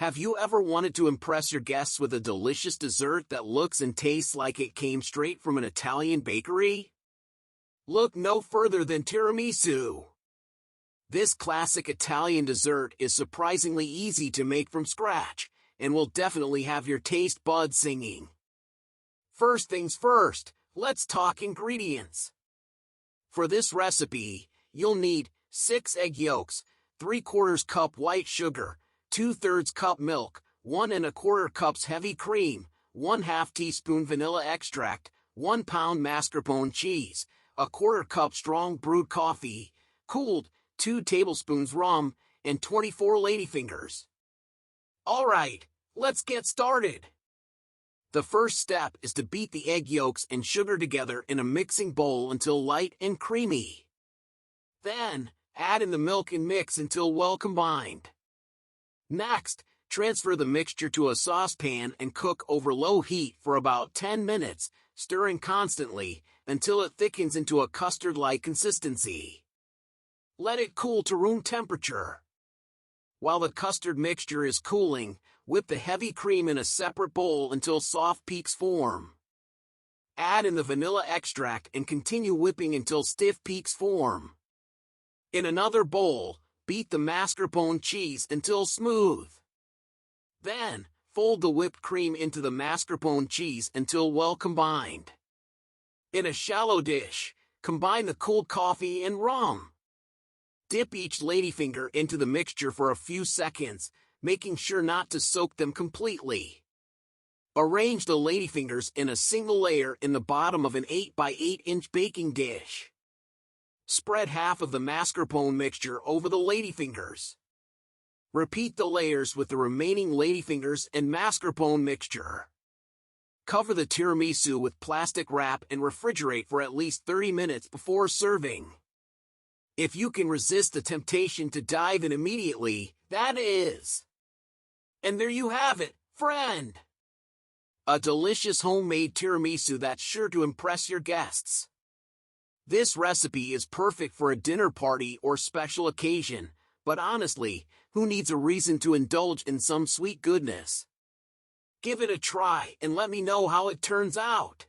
Have you ever wanted to impress your guests with a delicious dessert that looks and tastes like it came straight from an Italian bakery? Look no further than tiramisu. This classic Italian dessert is surprisingly easy to make from scratch, and will definitely have your taste buds singing. First things first, let's talk ingredients. For this recipe, you'll need 6 egg yolks, 3/4 cup white sugar, 2/3 cup milk, 1 1/4 cups heavy cream, 1/2 teaspoon vanilla extract, 1 pound mascarpone cheese, 1/4 cup strong brewed coffee, cooled, 2 tablespoons rum, and 24 ladyfingers. Alright, let's get started. The first step is to beat the egg yolks and sugar together in a mixing bowl until light and creamy. Then, add in the milk and mix until well combined. Next, transfer the mixture to a saucepan and cook over low heat for about 10 minutes, stirring constantly until it thickens into a custard-like consistency. Let it cool to room temperature. While the custard mixture is cooling, whip the heavy cream in a separate bowl until soft peaks form. Add in the vanilla extract and continue whipping until stiff peaks form. In another bowl, beat the mascarpone cheese until smooth. Then, fold the whipped cream into the mascarpone cheese until well combined. In a shallow dish, combine the cooled coffee and rum. Dip each ladyfinger into the mixture for a few seconds, making sure not to soak them completely. Arrange the ladyfingers in a single layer in the bottom of an 8 by 8 inch baking dish. Spread half of the mascarpone mixture over the ladyfingers. Repeat the layers with the remaining ladyfingers and mascarpone mixture. Cover the tiramisu with plastic wrap and refrigerate for at least 30 minutes before serving. If you can resist the temptation to dive in immediately, that is. And there you have it, friend. A delicious homemade tiramisu that's sure to impress your guests. This recipe is perfect for a dinner party or special occasion, but honestly, who needs a reason to indulge in some sweet goodness? Give it a try and let me know how it turns out.